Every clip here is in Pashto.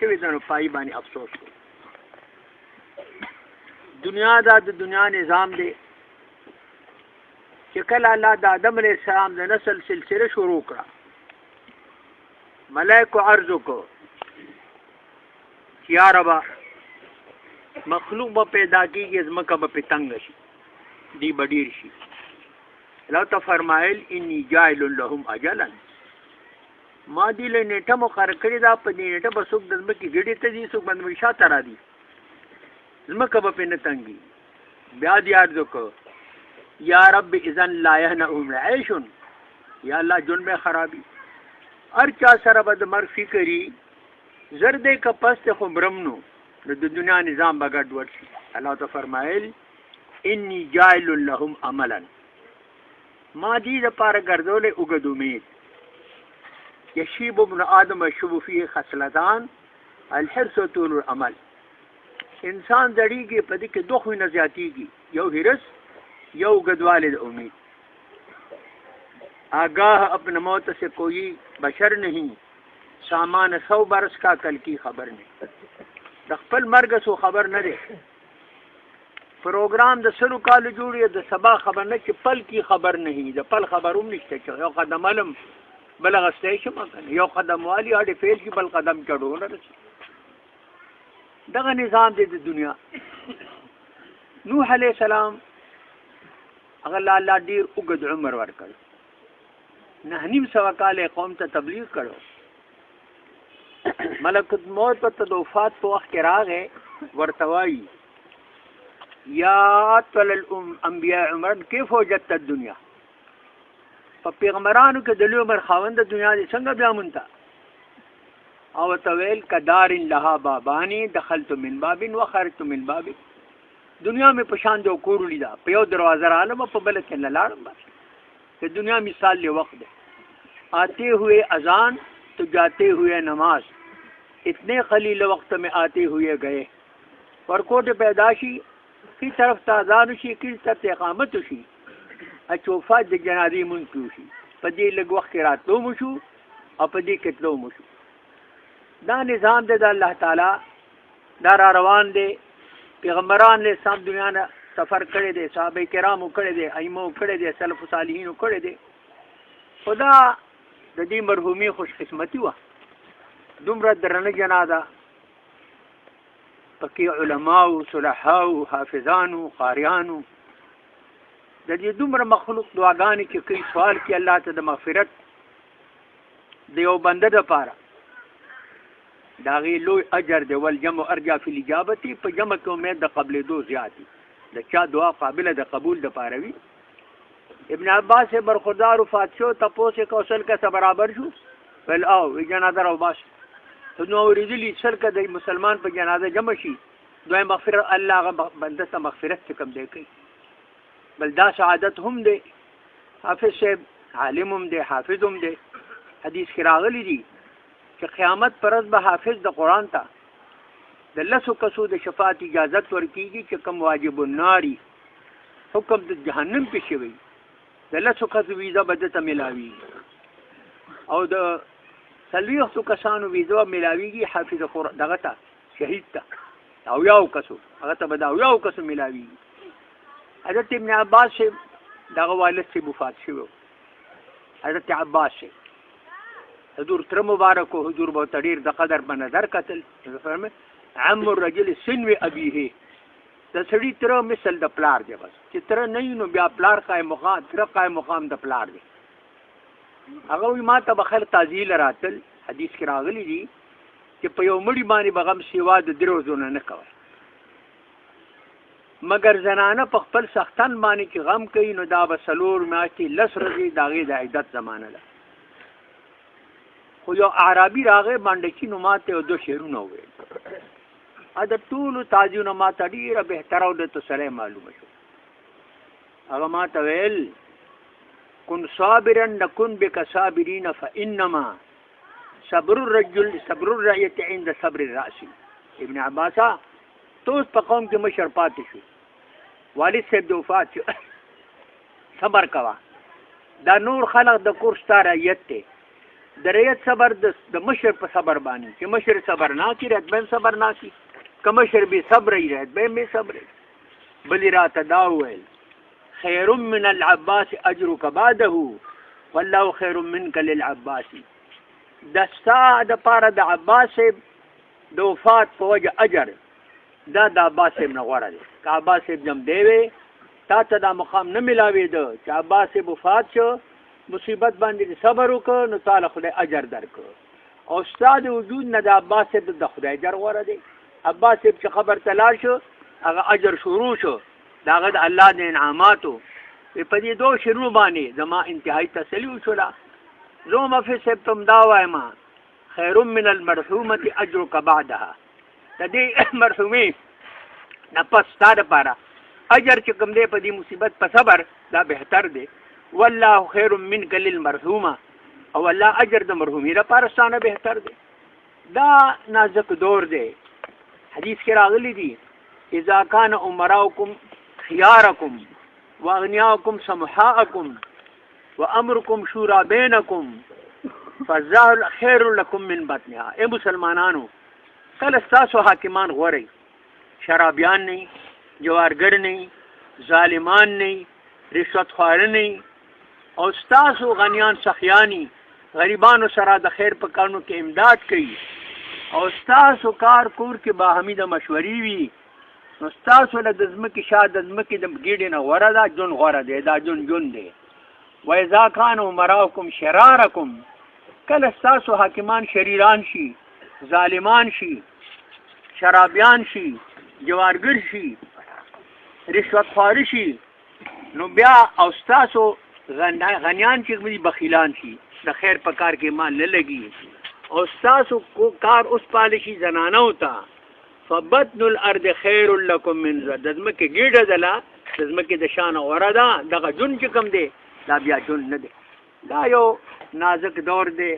شوی ده نو پای باندې افسوس کو. دنیا دا د دنیا نظام دی چې کله الله د آدم علیه السلام د نسل سلسله شروع کړه ملائکو عرض وکړو چې یا ربا مخلوق به پیدا کېږي ځمکه به پې تنګه شي دی به ډېر شي. الله ته فرمایل انی جاعل لهم اجلا ما دې له نیټه مقرر کړې ده په دې نیټه به څوک د ځمکې ګډې ته ځي څوک باندې شاته را دي ځمکه به پې نه تنګي. بیا دې عرض وکړو یا رب اذن لا یهنهم عیش یا الله جون به خرابي هر چا سره به د مرګ فکري زر دې که پس ته خو برمنو نو د دنیا نظام به ګډوډ شي. الله ته فرمایل انی جاعل لهم عملا ما دې دپاره ګرځولی اوږد امید یشیب ابن آدم یشوب فیه خصلتان الحرص و طول العمل. انسان زړیږي په دې کې دوه خویونه زیاتېږي یو حرص یو اوږدوالی د امید. آگاہ اپنے موت سے کوئی بشر نہیں سامان 100 برس کا کل کی خبر نہیں. د خپل مرګ سو خبر نه دی پروګرام د سلو کالو جوړي د سبا خبر نه چې پل کی خبر نه د پل خبر هم نشته چې یو قدم علم بل غسته شم یو قدم والی اړ فعل کی بل قدم چړو نه دغه نظام دی د دنیا. نوح علیہ السلام هغه الله ډیر اوږد عمر ورکړ 9.5 کال قوم ته تبلیغ کړو. ملکوت موت په د وفات په وخت کې راغې ورته وایي یا طل الانبیاء عمر کیف وجدت الدنیا په پیغمبرانو کې د لوی عمر خاوند د دنیا دي څنګه بیا مونته او تویل کدار لها بابانی دخلت من باب وخرجت من باب. دنیا میں پشان جو کور لیدا په یو دروازه رالم په بل کې نه لاړم. بس کہ دنیا مثال لے وقت ہے آتے ہوئے اذان تو جاتے ہوئے نماز اتنے قلیل وقت میں آتے ہوئے گئے. ورکوٹ پیداشی کی طرف تازان شي کی طرف اقامت شي اچوفات د جنازې منکو شي په دې لږ وخت راتلو مو شو او په دې کې تلو مو شو. دا نظام دی د الله تعالی دا را روان دی. پیغمبران له سم دنیا نه سفر کړی دی صحابه کرامو کړی دی ائمو کړی دی سلف صالحینو کړی دی. خدا د دې مرحومي خوش قسمتي وه دومره درنه جنازه پکې علماو صلحاو حافظانو قاریانو د دې دومره مخلوق دعاګانې چې کوي سوال کې الله ته د مغفرت د یو بنده دپاره د هغې لوی اجر دی. والجمع ارجع فی الاجابتي په جمع کې امید د قبلېدو زیات وي د چا دعا قابله د قبول دپاره وي. ابن عباس برخوردار وفات شو تپوس یې کو سل کسه برابر شو ویل او وی جنازه راوباس نو اورېدلي سل که د مسلمان په جنازه جمع شي دوی مغفرت الله هغه بنده ته مغفرت چې کوم دی کوي. بل دا سعادت هم دی. حافظ صاحب عالم هم دی حافظ هم دی. حدیث کې راغلی دي چې قیامت پر ورځ به حافظ د قرآن ته د 10 کسو د شفاعت اجازت ورکېږي چې کوم واجب الناري حکم د جهنم کې شوی د 10 کسو ویزه به دته ملاویږي او د 40 کسانو ویزه ملاویږي حافظ قرآن دغه ته شهید ته او یو کسو هغه ته به دا یو کسو ملاویږي. حضرت ابن عباس صاحب دغه والد صاحب وفات شوی حضرت عباس صاحب حضور تر مبارک او حضور به تډیر د قدر په نظر کتل فرمه عم الرجل سنو ابيه د سړي تر مثل د پلار دی. بس چې تر نه نو بیا پلار قائم مقام تر قائم مقام د پلار دی. هغه وی ما ته بخل تعزیل راتل حدیث کې راغلی دي چې په یو مړي باندې بغم سیوا د درو زونه نه کوي مگر زنانه په خپل سختن باندې کې غم کوي نو دا به سلور میاشتې 10 ورځې د هغې د عدت زمانه ده. خو یو اعرابي راغی باندې نو ماته یو 2 شعرونه وویل دا ټولو تاجونه ماته ډېره بهتره او درته سره معلومه شو. هغه ماته ویل کن صابرا نکن بک صابرین فانما صبر الرجل صبر الرعیة عند صبر الراس. ابن عباسا تو اوس په قوم کې مشر پاتې شو والد صاحب د وفات شو صبر کوه دا نور خلق د کور ستا رعیت دی د رعیت صبر د مشر په صبر باندې چې مشر صبر نه کړي رعیت به صبر نه کړي که مشر بې صبر وي رعیت به بې صبر وي. بلې راته دا وویل خیر من العباس اجرک بعده والله خیر منک للعباس. د ستا د پاره د عباس د وفات په وجه اجر دا د عباس ابن غوره دی. که عباس ابن دیوی تا ته دا مقام نه ملاوېده چې عباس وفات شو مصیبت باندې صبر وکړه نو تعالی خدای اجر درکړه او ستا د وجود نه د عباس د خدای اجر غوره دی. عباس چې خبر ته لاړ شو هغه اجر شروع شو د هغه د الله د انعاماتو په دې دوه شروع باندې زما انتهایی تسلي وشوله. زه مفي صاحب ته دا وایم خیر من المرحومة اجرک بعدها. د دې مرحومې نه پس ستا دپاره اجر چې کوم دی په دې مصیبت په صبر دا بهتر دی. والله خیر منک للمرحومه او الله اجر د مرحومې لپاره ستانه بهتر دی. دا نازک دور دی. حدیث کې راغلی دی اذا کان امراؤکم خیارکم واغنیاؤکم سمحاءکم وامرکم شورا بینکم فالظاهر خیر لکم من بطنها. اے مسلمانانو کله ستاسو حاکمان غورئ شرابیان نه جوارګر نه ظالمان نه رشوت خواره نه او ستاسو غنیان سخیانی غریبانو سره د خیر په کارونو کې امداد کوي او ستاسو کار کور کې باهمي د مشورې وي نو ستاسو له د ځمکې شا د ځمکې د ګیډې نه غوره ده جون غوره دی دا جون دی. واذا کانوا امراؤکم شرارکم کله ستاسو حاکمان شریران شي ظالمان شي شرابیان شي جوارګر شي رشوت خواره شي نو بیا او ستاسو غنیان چې وي بخیلان شي د خیر په کار کې مال نه لګي او ستاسو کار اوس پالشي زنانو ته فبطن الارض خیر لکم من ذ د ځمکې ګیډه دله د ځمکې د شان غوره ده دغه جون چې کوم دی دا بیا جون نه دی. دا یو نازک دور دی.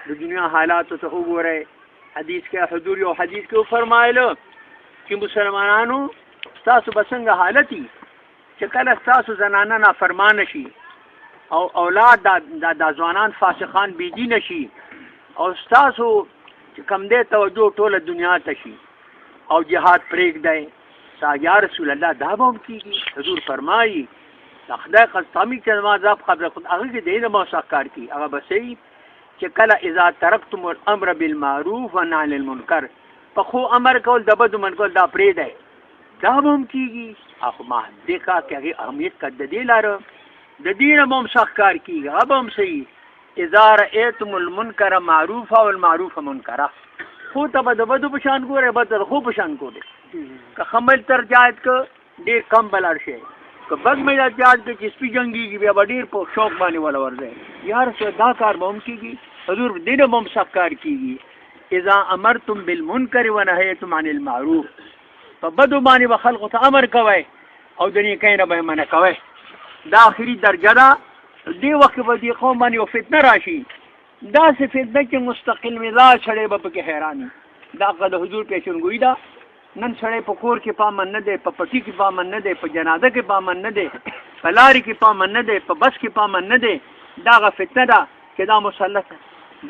د دنیا حالاتو ته وګورئ. حدیث کې حضور یو حدیث کې فرمایله چې مسلمانانو ستاسو به څنګه حالت وي چې کله ستاسو زنانه نافرمانه شي او اولاد دا ځوانان فاسقان بېدینه شي او ستاسو چې کوم دی توجه ټوله دنیا ته شي او جهاد پرېږدئ. یا رسول الله دا به هم کېږي؟ حضور فرمایي د خدای قسمی چې زما ذاب قبل خود هغه کې دی نه موثق کار کوي هغه به صحیح چې کله اذا ترکتم الامر بالمعروف ونهی عن المنکر په خو امر کول د بدو من کول دا پرېږدئ دا به هم کېږي. اخو ما دې کار کې هغې اهمیت کړ د دې لاره د دې نه به هم سخت کار کېږي هغه به هم صحیح اذا رأیتم المنکر معروفا والمعروف منکرا. خو ته به د بدو په شان ګورې بد د خو په شان ګورې که خمل تر جایت که ډېر کم به لاړ شي که بد مې جایت که چې سپي جنګېږي بیا به ډېر په شوق باندې وله ورځئ. یا رسول دا کار به هم کېږي حضور دې نه به هم سخت کار کېږي. اذا امرتم بالمنکر ونهیتم عن المعروف په بدو باندې به خلقو ته امر کوئ او د نیکۍ نه به یې منع کوئ. دا آخري درجه ده. دې وخت به دې قوم باندې یو فتنه را شي داسې فتنه چې مستقل مزاج سړی به پکې حیران وي. دا د حضور پیشنګویي ده. نن سړی په کور کې پامن نه دی په پټي کې پامن نه دی په جنازه کې پامن نه دی په لارې کې پامن نه دی په بس کې پامن نه دی. دا هغه فتنه ده چې دا مسلط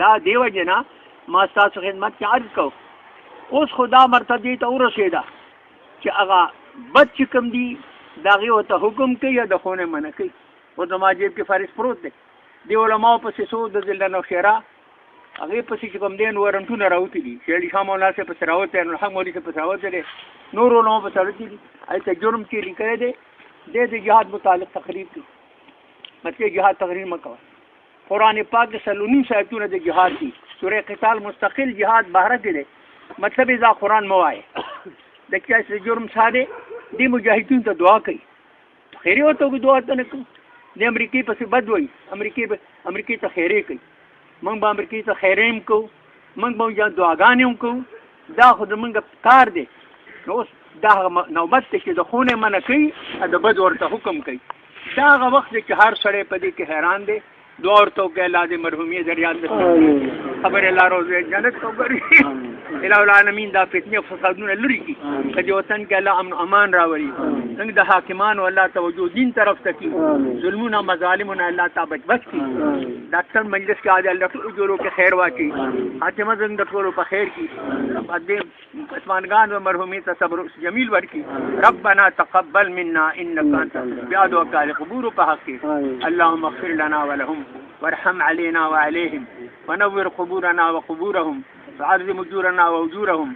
دا دې وجې نه ما ستاسو خدمت کې عرض کوو اوس خو دا مرتبې ته ورسېده چې هغه بد چې کوم دي د هغې ورته حکم کوي یا د خونه منع کوي. اوس زما جیب کې فارس پروت دی. د علماو پسې څو د ذل نوشیره هغې پسې چې کوم دی وارنټونه راوتي دي شیر علي شاه مولانا صاحب پسې راوتی دی نورالحق مولوي صاحب پسې راوتی دی نور علماو پسې راوتي دي هلته جرم چې لیکلی دی دی د جهاد متعلق تقریر کوي مطلب جهاد تقریر مه کوه. قرآن پاک کې 9 آیتونه د جهاد دي. سورې قتال مستقل جهاد بهره کې دی مطلب دا قرآن مه وایه. د چا چې جرم ساده دې مجاهدینو ته دعا کوي خیرې ورته وکړو دعا ته نه کوو. د امریکې پسې بد وایي امریکې ته خیرې کوي موږ به امریکې ته خیرې هم کوو موږ به دعاګانې هم کوو. دا خو زموږ کار دی. نو اوس دا نوبت دی چې د خونې منع کوي د بد ورته حکم کوي. دا هغه وخت دی چې هر سړی په دې کې حیران دی. دعا ورته وکړئ الله دې مرحومې ذریعہ خبر الله روزه جنت کو کړي الہ العالمین دا فتنه او فسادونه لري کی کدی وطن کې الله امن امان راوړي څنګه د حاکمانو الله توجه دین طرف ته کی ظلمونه مظالمونه الله تعالی بچ کی ډاکټر مجلس کې اج الله ټول جوړو کې خیر واچي خاتمه زنګ د ټولو په خیر کی بعد عثمانگان و مرحومی ته صبر جمیل ورکی ربنا تقبل منا انك انت بیاد وکال قبور په حق اللهم اغفر لنا ولهم وارحم علينا وعليهم ونور قبورنا وقبورهم وعرض مجورنا وأجورهم